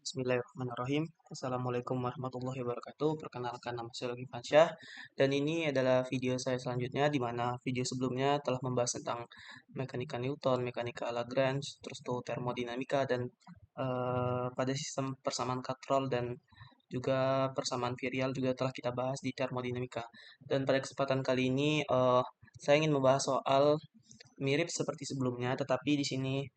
Bismillahirrahmanirrahim. Assalamualaikum warahmatullahi wabarakatuh. Perkenalkan, nama saya Logi Fansyah dan ini adalah video saya selanjutnya, di mana video sebelumnya telah membahas tentang mekanika Newton, mekanika Lagrange, terus tuh termodinamika dan pada sistem persamaan katrol dan juga persamaan virial juga telah kita bahas di termodinamika. Dan pada kesempatan kali ini saya ingin membahas soal mirip seperti sebelumnya, tetapi di sini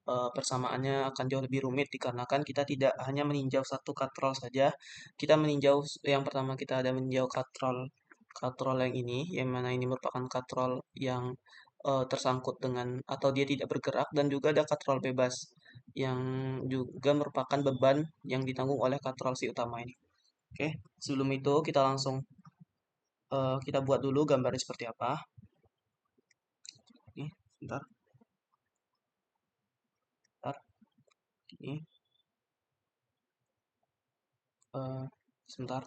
persamaannya akan jauh lebih rumit dikarenakan kita tidak hanya meninjau satu katrol saja. Kita meninjau yang pertama, kita ada meninjau katrol katrol yang ini, yang mana ini merupakan katrol yang tersangkut dengan atau dia tidak bergerak, dan juga ada katrol bebas yang juga merupakan beban yang ditanggung oleh katrol si utama ini. Oke, sebelum itu kita langsung kita buat dulu gambarnya seperti apa. Nih, sebentar, sebentar. Ini sebentar.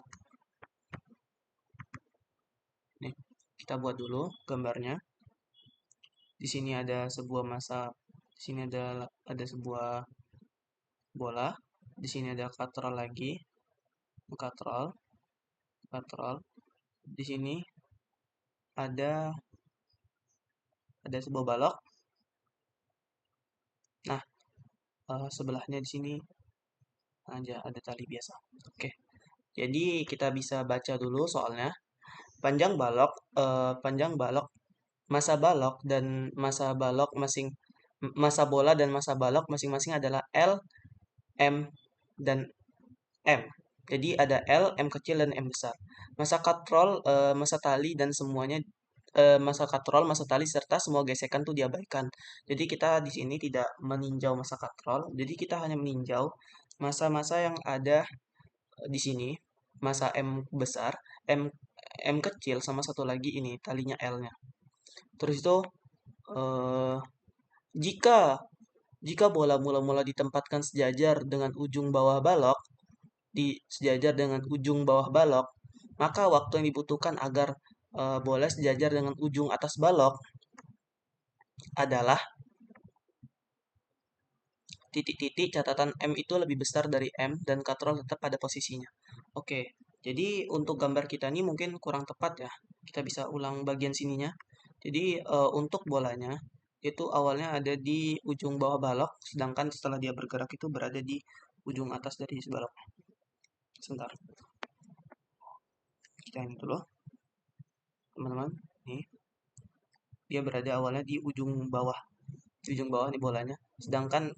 Nih, kita buat dulu gambarnya. Di sini ada sebuah massa, di sini ada sebuah bola, di sini ada katrol lagi, katrol, katrol. Di sini ada sebuah balok. Nah, sebelahnya di sini aja ada tali biasa. Oke. Jadi kita bisa baca dulu soalnya. Panjang balok, panjang balok, massa balok dan massa balok massa bola dan massa balok masing-masing adalah L, M, dan M. Jadi ada L, M kecil, dan M besar. Massa katrol, massa tali, dan semuanya massa katrol, massa tali, serta semua gesekan tuh diabaikan. Jadi kita di sini tidak meninjau massa katrol, jadi kita hanya meninjau massa-massa yang ada di sini. Massa M besar, M M kecil, sama satu lagi ini talinya L-nya. Terus itu eh, jika jika bola mula-mula ditempatkan sejajar dengan ujung bawah balok, sejajar dengan ujung bawah balok, maka waktu yang dibutuhkan agar bola sejajar dengan ujung atas balok adalah titik-titik catatan M itu lebih besar dari M dan katrol tetap pada posisinya. Oke, jadi untuk gambar kita ini mungkin kurang tepat ya. Kita bisa ulang bagian sininya. Jadi untuk bolanya itu awalnya ada di ujung bawah balok, sedangkan setelah dia bergerak itu berada di ujung atas dari balok. Sebentar, kita ini dulu, teman-teman. Nih, dia berada awalnya di ujung bawah, nih bolanya. Sedangkan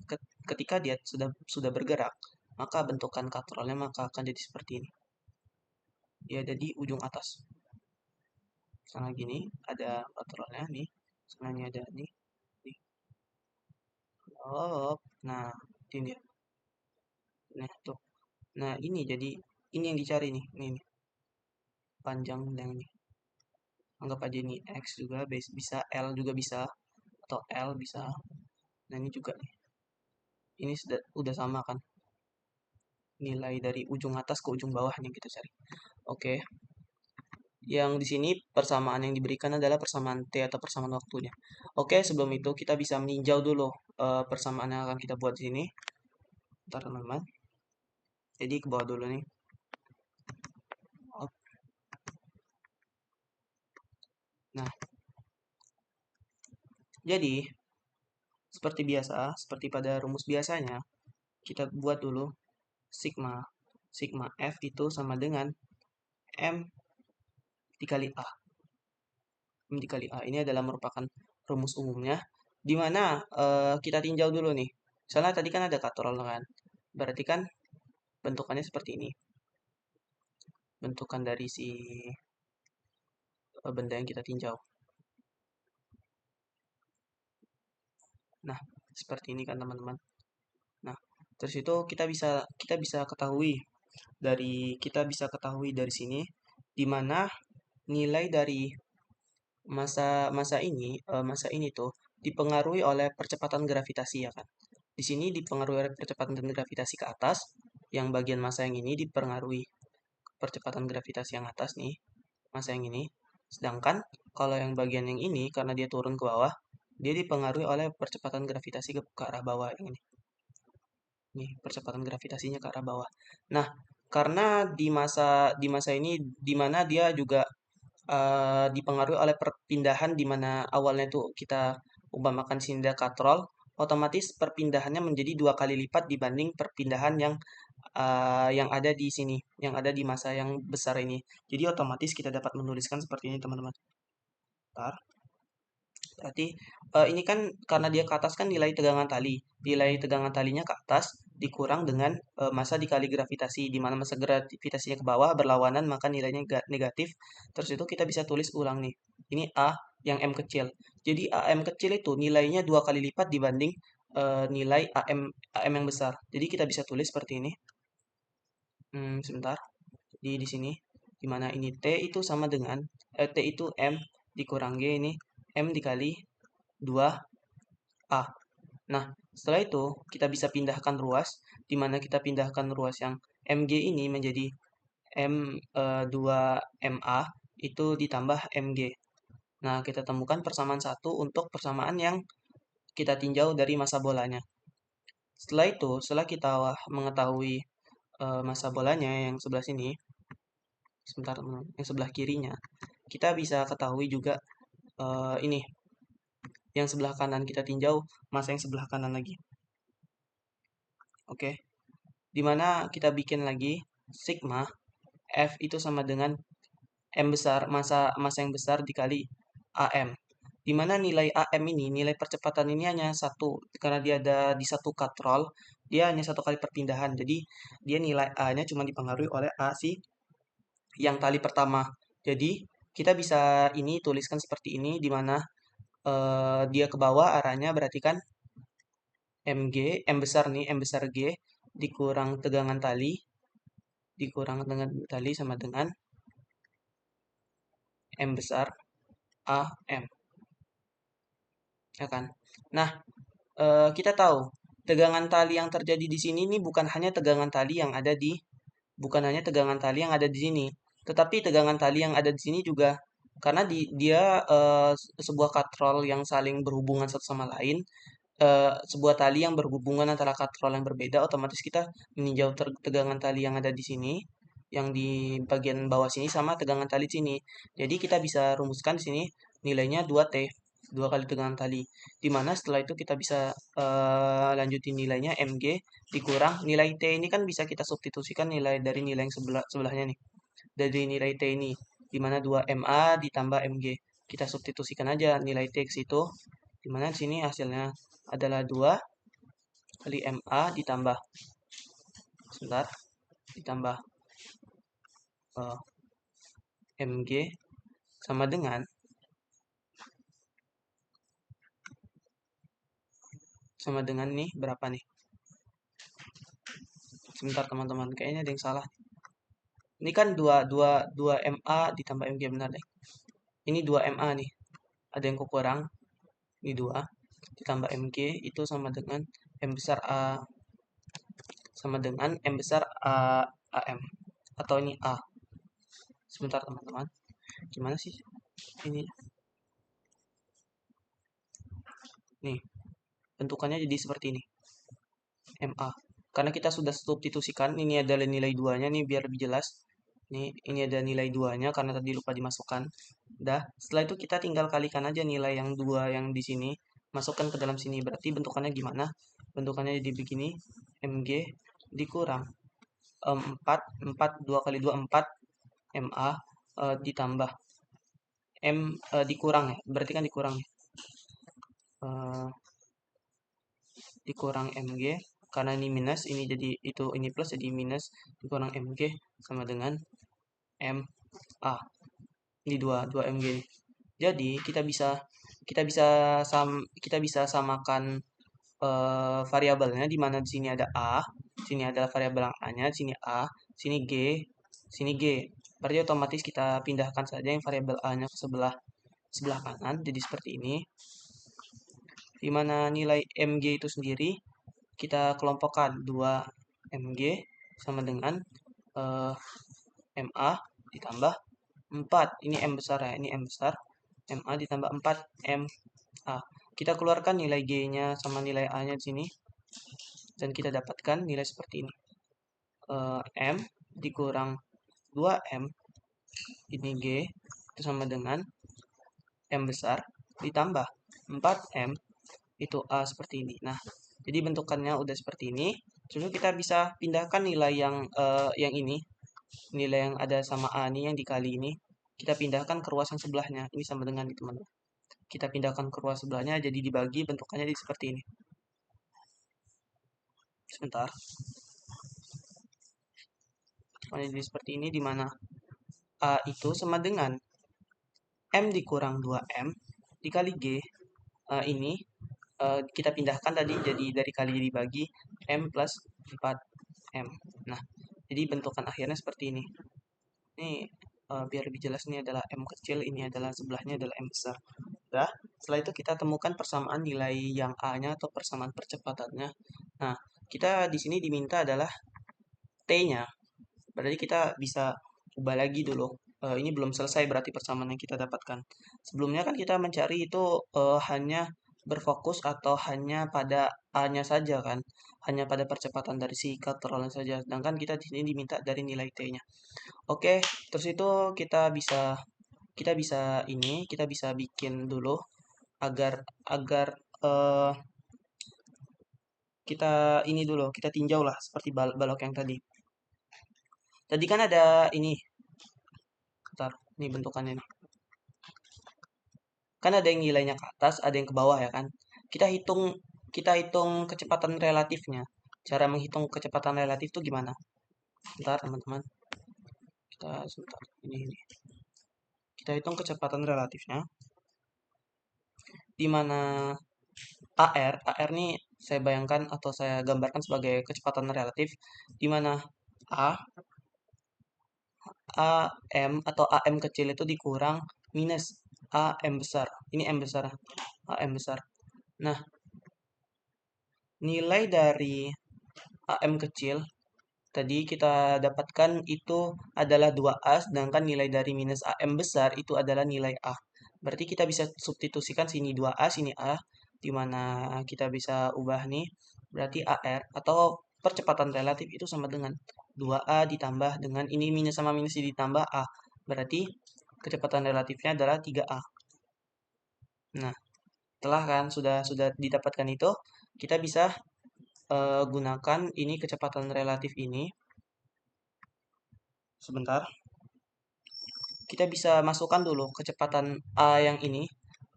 ketika dia sudah bergerak, maka bentukan katrolnya maka akan jadi seperti ini. Dia ada di ujung atas. Sana gini ada katrolnya nih. Sana ini ada nih. Nih. Oh, nah ini dia. Nah tuh. Nah ini jadi ini yang dicari nih. Nih. Panjang dan ini. Anggap aja ini X juga bisa, L juga bisa, atau L bisa. Nah ini juga nih. Ini sudah udah sama kan, nilai dari ujung atas ke ujung bawah yang kita cari. Oke, yang di sini persamaan yang diberikan adalah persamaan T atau persamaan waktunya. Oke, sebelum itu kita bisa meninjau dulu persamaan yang akan kita buat di sini. Ntar teman-teman. Jadi ke bawah dulu nih. Nah, jadi seperti biasa, seperti pada rumus biasanya, kita buat dulu sigma. Sigma F itu sama dengan M dikali A. M dikali A ini adalah merupakan rumus umumnya, di mana kita tinjau dulu nih. Misalnya tadi kan ada katrol kan, berarti kan bentukannya seperti ini. Bentukan dari si benda yang kita tinjau. Nah, seperti ini kan teman-teman. Nah, terus itu kita bisa ketahui dari sini di mana nilai dari masa ini tuh dipengaruhi oleh percepatan gravitasi ya kan. Di sini dipengaruhi oleh percepatan gravitasi ke atas, yang bagian masa yang ini dipengaruhi percepatan gravitasi yang atas nih, masa yang ini. Sedangkan kalau yang bagian yang ini karena dia turun ke bawah, dia dipengaruhi oleh percepatan gravitasi ke arah bawah yang ini. Nih, percepatan gravitasinya ke arah bawah. Nah, karena di masa ini di mana dia juga dipengaruhi oleh perpindahan di mana awalnya tuh kita umpamakan silinda katrol, otomatis perpindahannya menjadi 2 kali lipat dibanding perpindahan yang ada di sini, yang ada di masa yang besar ini. Jadi otomatis kita dapat menuliskan seperti ini, teman-teman. Bentar. Berarti ini kan karena dia ke atas kan nilai tegangan tali. Nilai tegangan talinya ke atas dikurang dengan massa dikali gravitasi. Di mana massa gravitasinya ke bawah berlawanan maka nilainya negatif. Terus itu kita bisa tulis ulang nih. Ini A yang M kecil. Jadi AM kecil itu nilainya 2 kali lipat dibanding nilai AM yang besar. Jadi kita bisa tulis seperti ini. Sebentar. Di sini di mana ini T itu sama dengan T itu M dikurang G ini M dikali 2A. Nah, setelah itu kita bisa pindahkan ruas, di mana kita pindahkan ruas yang MG ini menjadi M2MA itu ditambah MG. Nah, kita temukan persamaan satu untuk persamaan yang kita tinjau dari massa bolanya. Setelah itu, setelah kita mengetahui massa bolanya yang sebelah sini, sebentar teman, yang sebelah kirinya, kita bisa ketahui juga ini, yang sebelah kanan kita tinjau massa yang sebelah kanan lagi. Oke, dimana kita bikin lagi sigma F itu sama dengan M besar, massa yang besar dikali AM. Di mana nilai AM ini, nilai percepatan ini hanya satu, karena dia ada di satu katrol, dia hanya 1 kali perpindahan. Jadi dia nilai A-nya cuma dipengaruhi oleh A si yang tali pertama. Jadi kita bisa ini tuliskan seperti ini, di mana dia ke bawah arahnya berarti kan MG, M besar nih, M besar G dikurang tegangan tali sama dengan M besar AM, ya kan? Nah, kita tahu tegangan tali yang terjadi di sini ini bukan hanya tegangan tali yang ada di sini, tetapi tegangan tali yang ada di sini juga karena dia sebuah katrol yang saling berhubungan satu sama lain, sebuah tali yang berhubungan antara katrol yang berbeda, otomatis kita meninjau tegangan tali yang ada di sini, yang di bagian bawah sini sama tegangan tali sini. Jadi kita bisa rumuskan di sini nilainya 2T, 2 kali tegangan tali. Dimana setelah itu kita bisa lanjutin nilainya Mg dikurang nilai T ini kan bisa kita substitusikan nilai dari nilai yang sebelahnya nih. Dari nilai T ini, dimana 2MA ditambah Mg. Kita substitusikan aja nilai T ke situ, dimana di sini hasilnya adalah 2 kali MA ditambah sebentar ditambah uh, Mg sama dengan nih berapa nih? Sebentar teman-teman, kayaknya ada yang salah. Ini kan 2 MA ditambah Mg, benar deh. Ini 2 MA nih. Ada yang kurang. Ini 2 ditambah Mg itu sama dengan M besar A sama dengan M besar AM. Atau ini A. Sebentar teman-teman. Gimana sih ini? Nih, bentukannya jadi seperti ini. MA. Karena kita sudah substitusikan, ini adalah nilai 2-nya nih biar lebih jelas. Ini ada nilai 2-nya karena tadi lupa dimasukkan. Dah, setelah itu kita tinggal kalikan aja nilai yang 2 yang di sini, masukkan ke dalam sini. Berarti bentukannya gimana? Bentukannya jadi begini, Mg dikurang 4 2 kali 2 4 MA ditambah M dikurang ya. Berarti kan dikurang ya. Dikurang Mg karena ini minus, ini jadi itu, ini plus jadi minus, dikurang Mg sama dengan MA. Ini 2 Mg. Jadi kita bisa samakan variabelnya, di mana di sini ada A, sini adalah variabel yang A-nya, sini A, sini G, sini G. Berarti otomatis kita pindahkan saja yang variabel A-nya ke sebelah kanan, jadi seperti ini. Di mana nilai Mg itu sendiri kita kelompokkan 2 Mg sama dengan MA ditambah 4. Ini M besar ya, ini M besar. MA ditambah 4 MA. Kita keluarkan nilai G-nya sama nilai A-nya di sini. dan kita dapatkan nilai seperti ini. M dikurang 2M, ini G, itu sama dengan M besar, ditambah 4M, itu A seperti ini. Nah, jadi bentukannya udah seperti ini. Terus kita bisa pindahkan nilai yang ini, nilai yang ada sama A ini, yang dikali ini, kita pindahkan ke ruas yang sebelahnya. Ini sama dengan ini, teman-teman. Kita pindahkan ke ruas sebelahnya, jadi dibagi, bentukannya jadi seperti ini. Sebentar. Jadi seperti ini, di mana A itu sama dengan M dikurang 2M dikali G. Ini kita pindahkan tadi, jadi dari kali dibagi M plus 4M. Nah, jadi bentukan akhirnya seperti ini. Ini biar lebih jelas, ini adalah M kecil, ini adalah sebelahnya adalah M besar. Nah, setelah itu kita temukan persamaan nilai yang A-nya atau persamaan percepatannya. Nah, kita di sini diminta adalah T-nya. Berarti kita bisa ubah lagi dulu. Ini belum selesai berarti persamaan yang kita dapatkan. Sebelumnya kan kita mencari itu hanya berfokus atau hanya pada A-nya saja kan. Hanya pada percepatan dari si katerolan saja. Sedangkan kita di sini diminta dari nilai T-nya. Oke, terus itu kita bisa bikin dulu agar agar eh, kita ini dulu, kita tinjau lah seperti balok yang tadi. Tadi kan ada ini, bentar, ini bentukannya nih. Kan ada yang nilainya ke atas, ada yang ke bawah ya kan. Kita hitung kecepatan relatifnya. Cara menghitung kecepatan relatif itu gimana? Bentar, teman-teman. Sebentar. Ini. Kita hitung kecepatan relatifnya. Di mana AR ini saya bayangkan atau saya gambarkan sebagai kecepatan relatif, di mana AM atau AM kecil itu dikurang minus AM besar. Ini M besar, AM besar. Nah, nilai dari AM kecil tadi kita dapatkan itu adalah 2A, sedangkan nilai dari minus AM besar itu adalah nilai A. Berarti kita bisa substitusikan sini 2A, sini A, di mana kita bisa ubah nih. Berarti AR atau percepatan relatif itu sama dengan 2A ditambah dengan ini minus sama minus ditambah A. Berarti kecepatan relatifnya adalah 3A. Nah, setelah kan sudah didapatkan itu, kita bisa gunakan ini kecepatan relatif ini. Sebentar. Kita bisa masukkan dulu kecepatan A yang ini,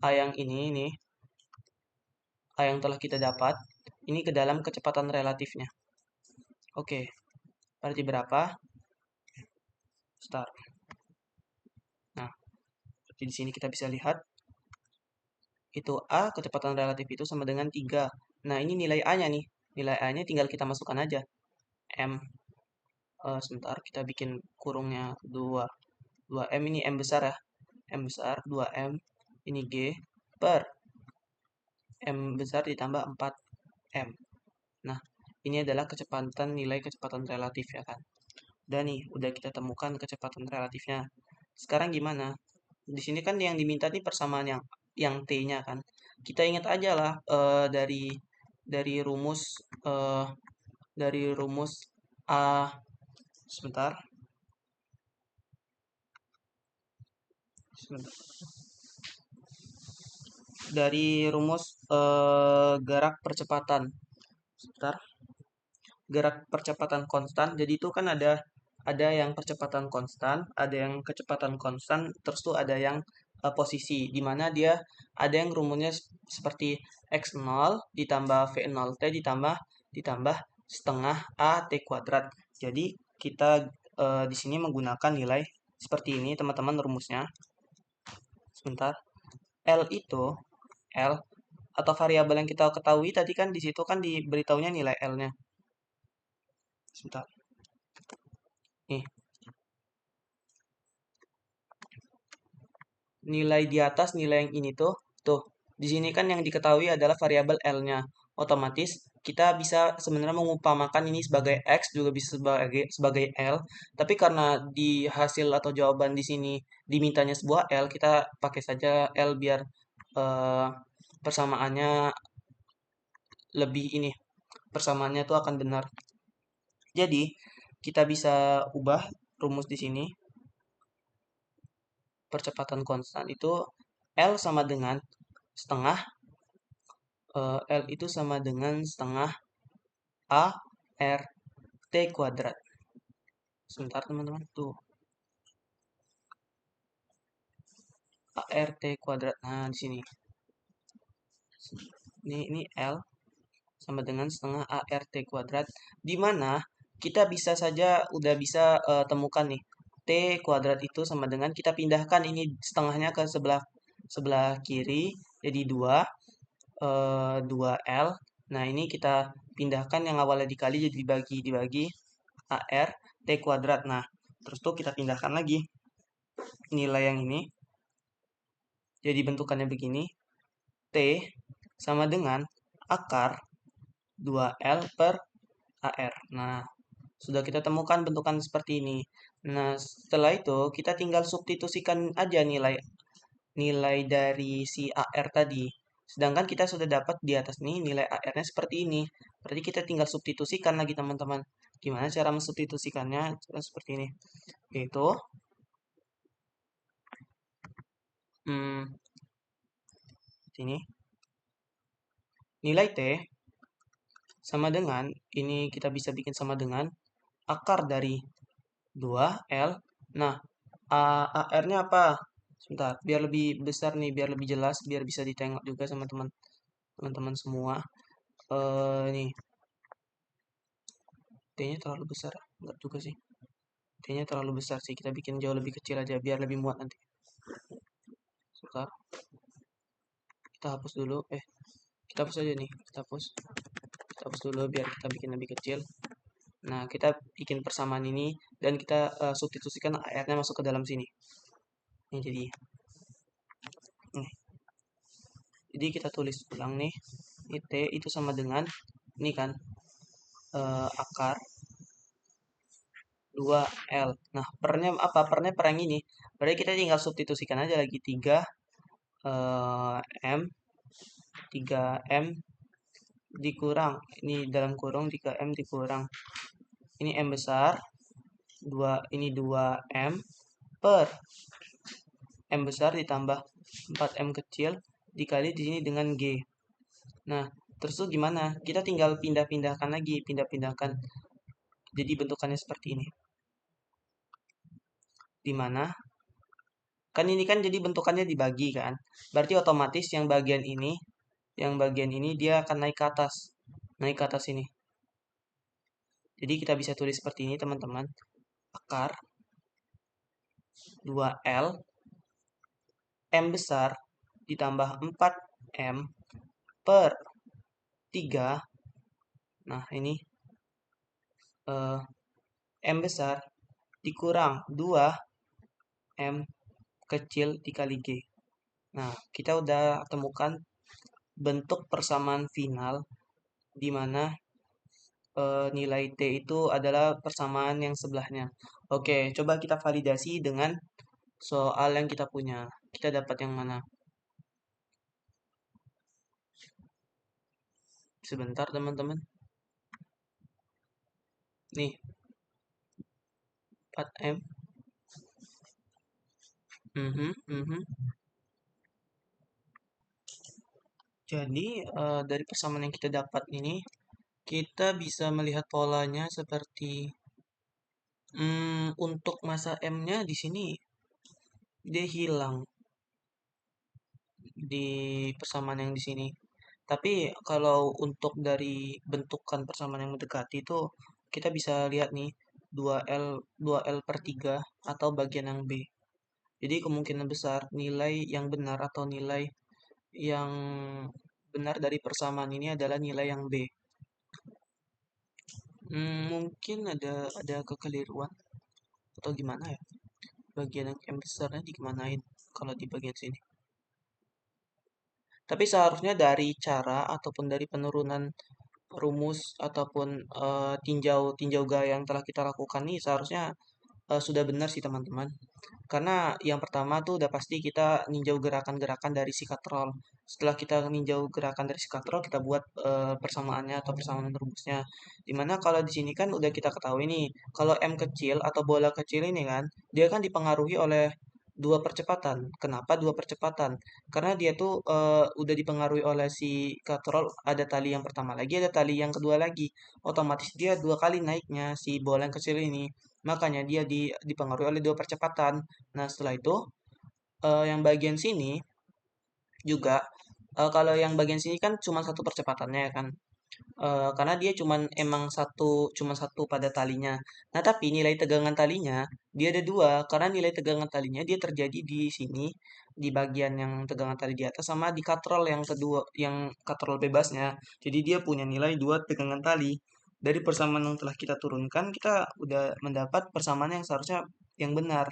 A yang telah kita dapat, ini ke dalam kecepatan relatifnya. Oke, berarti berapa? Start. Nah, di sini kita bisa lihat, itu A kecepatan relatif itu sama dengan 3. Nah, ini nilai A-nya nih. Nilai A-nya tinggal kita masukkan aja. M. Sebentar, kita bikin kurungnya 2. 2M ini M besar ya. M besar, 2M. Ini G per M besar ditambah 4M. Nah, ini adalah nilai kecepatan relatif ya kan. Dan nih, udah kita temukan kecepatan relatifnya. Sekarang gimana? Di sini kan yang diminta nih persamaan yang T-nya kan. Kita ingat aja lah dari rumus eh, dari rumus A. Sebentar. Dari rumus gerak percepatan. Sebentar. Gerak percepatan konstan. Jadi itu kan ada yang percepatan konstan, ada yang kecepatan konstan, terus tuh ada yang posisi, di mana dia ada yang rumusnya seperti x0 ditambah v0t ditambah setengah a t kuadrat. Jadi kita di sini menggunakan nilai seperti ini, teman-teman, rumusnya. Sebentar. L atau variabel yang kita ketahui tadi kan di situ kan diberitahunya nilai L-nya. Sebentar. Nih. Nilai di atas nilai yang ini tuh. Di sini kan yang diketahui adalah variabel L-nya. Otomatis kita bisa sebenarnya mengumpamakan ini sebagai X, juga bisa sebagai L. Tapi karena di hasil atau jawaban di sini dimintanya sebuah L, kita pakai saja L biar eh, persamaannya lebih ini, persamaannya itu akan benar. Jadi, kita bisa ubah rumus di sini. Percepatan konstan itu L sama dengan setengah, L itu sama dengan setengah A R T kuadrat. Sebentar teman-teman, tuh A R T kuadrat. Nah, di sini. Ini L sama dengan setengah ART kuadrat, di mana kita bisa saja udah bisa temukan nih T kuadrat itu sama dengan kita pindahkan ini setengahnya ke sebelah sebelah kiri jadi 2 L. Nah, ini kita pindahkan yang awalnya dikali jadi dibagi AR T kuadrat. Nah, terus tuh kita pindahkan lagi nilai yang ini jadi bentukannya begini. T sama dengan akar 2L per AR. Nah, sudah kita temukan bentukan seperti ini. Nah, setelah itu kita tinggal substitusikan aja nilai nilai dari si AR tadi. Sedangkan kita sudah dapat di atas nih nilai AR-nya seperti ini. Berarti kita tinggal substitusikan lagi teman-teman. Gimana cara mensubstitusikannya? Cara seperti ini. Yaitu, hmm, sini nilai T sama dengan ini kita bisa bikin sama dengan akar dari 2L. Nah, AR-nya apa? Sebentar, biar lebih besar nih, biar lebih jelas, biar bisa ditengok juga sama teman-teman semua. Nih, T-nya terlalu besar. Enggak juga sih. T-nya terlalu besar sih. Kita bikin jauh lebih kecil aja, biar lebih muat nanti. Sebentar, kita hapus dulu. Kita hapus aja nih. Kita hapus dulu biar kita bikin lebih kecil. Nah, kita bikin persamaan ini dan kita substitusikan AR-nya masuk ke dalam sini. Ini jadi. Nih. Jadi kita tulis ulang nih. Ini T itu sama dengan ini kan akar 2L. Nah, pernya apa? Pernya per yang ini. Berarti kita tinggal substitusikan aja lagi 3 M 3M dikurang ini dalam kurung 3M dikurang ini M besar 2 ini 2M per M besar ditambah 4M kecil dikali di sini dengan G. Nah, terus tuh gimana? Kita tinggal pindah-pindahkan lagi, pindah-pindahkan. Jadi bentukannya seperti ini. Dimana kan ini kan jadi bentukannya dibagi kan. Berarti otomatis yang bagian ini dia akan naik ke atas. Naik ke atas ini. Jadi kita bisa tulis seperti ini teman-teman. Akar 2L M besar ditambah 4M per 3. Nah, ini M besar dikurang 2M kecil dikali G. Nah, kita udah temukan bentuk persamaan final di mana nilai T itu adalah persamaan yang sebelahnya. Oke, coba kita validasi dengan soal yang kita punya. Kita dapat yang mana? Sebentar, teman-teman. Nih, 4M. Jadi, dari persamaan yang kita dapat ini, kita bisa melihat polanya seperti untuk masa M-nya di sini dia hilang di persamaan yang di sini. Tapi kalau untuk dari bentukan persamaan yang mendekati itu kita bisa lihat nih 2L per 3 atau bagian yang B. Jadi kemungkinan besar nilai yang benar atau nilai yang benar dari persamaan ini adalah nilai yang B. Mungkin ada kekeliruan atau gimana ya? Bagian yang M besarnya dikemanain kalau di bagian sini. Tapi seharusnya dari cara ataupun dari penurunan rumus ataupun tinjau tinjau gaya yang telah kita lakukan nih seharusnya sudah benar sih teman-teman. Karena yang pertama tuh udah pasti kita ninjau gerakan-gerakan dari si katrol. Setelah kita ninjau gerakan dari si katrol, kita buat persamaannya atau persamaan rumusnya. Dimana kalau di sini kan udah kita ketahui nih, kalau M kecil atau bola kecil ini kan, dia kan dipengaruhi oleh dua percepatan. Kenapa dua percepatan? Karena dia tuh udah dipengaruhi oleh si katrol, ada tali yang pertama lagi, ada tali yang kedua lagi. Otomatis dia dua kali naiknya si bola yang kecil ini. Makanya dia dipengaruhi oleh dua percepatan. Nah, setelah itu yang bagian sini juga kalau yang bagian sini kan cuma satu percepatannya ya kan. Karena dia cuman satu pada talinya. Nah, tapi nilai tegangan talinya dia ada dua. Karena nilai tegangan talinya dia terjadi di sini di bagian yang tegangan tali di atas sama di katrol yang kedua yang katrol bebasnya. Jadi dia punya nilai dua tegangan tali. Dari persamaan yang telah kita turunkan, kita udah mendapat persamaan yang seharusnya yang benar.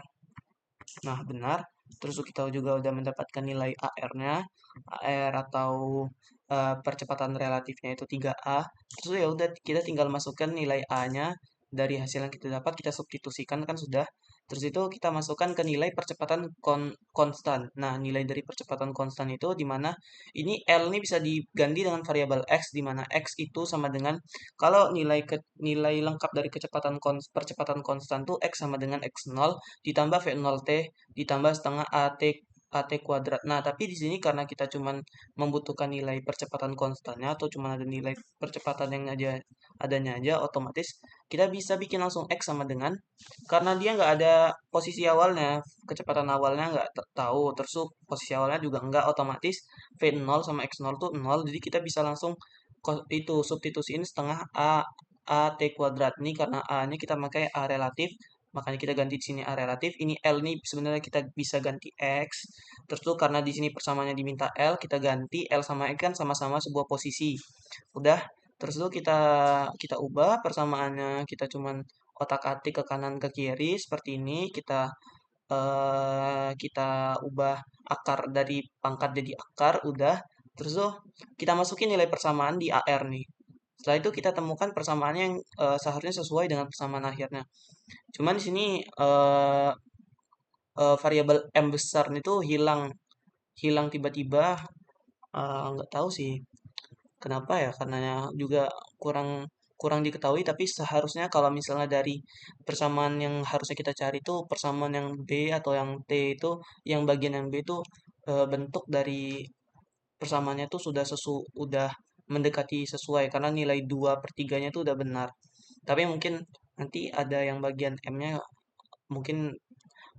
Nah, benar. Terus kita juga udah mendapatkan nilai AR-nya. AR atau percepatan relatifnya itu 3A. Terus ya udah kita tinggal masukkan nilai A-nya dari hasil yang kita dapat, kita substitusikan kan sudah. Terus itu kita masukkan ke nilai percepatan konstan. Nah, nilai dari percepatan konstan itu di mana ini L ini bisa diganti dengan variabel X, di mana X itu sama dengan kalau nilai lengkap dari percepatan konstan tuh X sama dengan X0 ditambah V0T ditambah setengah AT kuadrat. Nah, tapi di sini karena kita cuman membutuhkan nilai percepatan konstannya atau cuma ada nilai percepatan yang adanya aja, otomatis kita bisa bikin langsung X sama dengan karena dia nggak ada posisi awalnya, kecepatan awalnya nggak tahu, terus posisi awalnya juga nggak otomatis V0 sama X0 tuh 0, jadi kita bisa langsung itu substitusiin setengah A T kuadrat ini karena A-nya kita pakai A relatif, makanya kita ganti di sini A relatif. Ini L ini sebenarnya kita bisa ganti X. Terus tuh karena di sini persamaannya diminta L, kita ganti L sama X kan sama-sama sebuah posisi. Udah, terus tuh kita kita ubah persamaannya, kita cuman otak-atik ke kanan ke kiri seperti ini. Kita ubah akar dari pangkat jadi akar, udah. Terus tuh kita masukin nilai persamaan di AR nih. Setelah itu kita temukan persamaannya yang seharusnya sesuai dengan persamaan akhirnya. Cuman di sini variabel M besar itu hilang hilang tiba-tiba, nggak tahu sih kenapa ya, karenanya juga kurang kurang diketahui, tapi seharusnya kalau misalnya dari persamaan yang harusnya kita cari itu persamaan yang B atau yang T itu, yang bagian yang B itu bentuk dari persamaannya itu udah mendekati sesuai karena nilai 2/3-nya itu udah benar. Tapi mungkin nanti ada yang bagian M-nya mungkin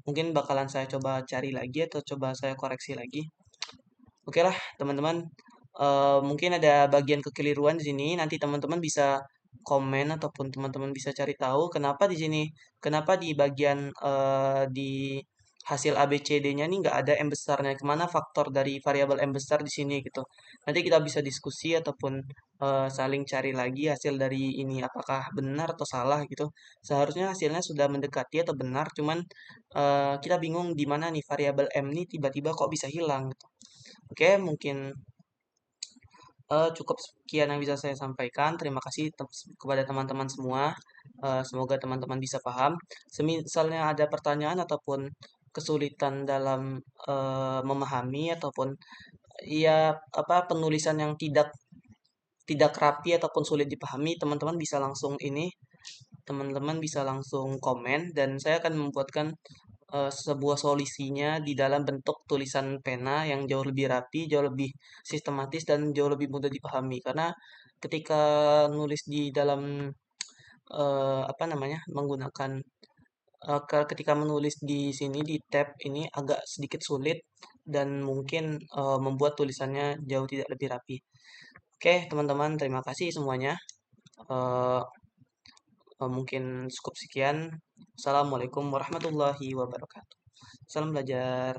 mungkin bakalan saya coba cari lagi atau coba saya koreksi lagi. Oke lah, teman-teman. Mungkin ada bagian kekeliruan di sini. Nanti teman-teman bisa komen ataupun teman-teman bisa cari tahu kenapa di sini, kenapa di bagian di hasil ABCD-nya nih nggak ada M besarnya. Kemana faktor dari variabel M besar di sini gitu. Nanti kita bisa diskusi ataupun saling cari lagi hasil dari ini apakah benar atau salah gitu. Seharusnya hasilnya sudah mendekati atau benar, cuman kita bingung di mana nih variabel M nih tiba-tiba kok bisa hilang gitu. Oke, mungkin cukup sekian yang bisa saya sampaikan. Terima kasih kepada teman-teman semua. Semoga teman-teman bisa paham. Semisalnya ada pertanyaan ataupun kesulitan dalam memahami ataupun ya apa penulisan yang tidak tidak rapi ataupun sulit dipahami, teman-teman bisa langsung komen dan saya akan membuatkan sebuah solusinya di dalam bentuk tulisan pena yang jauh lebih rapi, jauh lebih sistematis dan jauh lebih mudah dipahami. Karena ketika nulis di dalam apa namanya menggunakan ketika menulis di sini di tab ini agak sedikit sulit dan mungkin membuat tulisannya jauh tidak lebih rapi. Oke, teman-teman, terima kasih semuanya. Eh, Mungkin cukup sekian. Assalamualaikum warahmatullahi wabarakatuh. Salam belajar.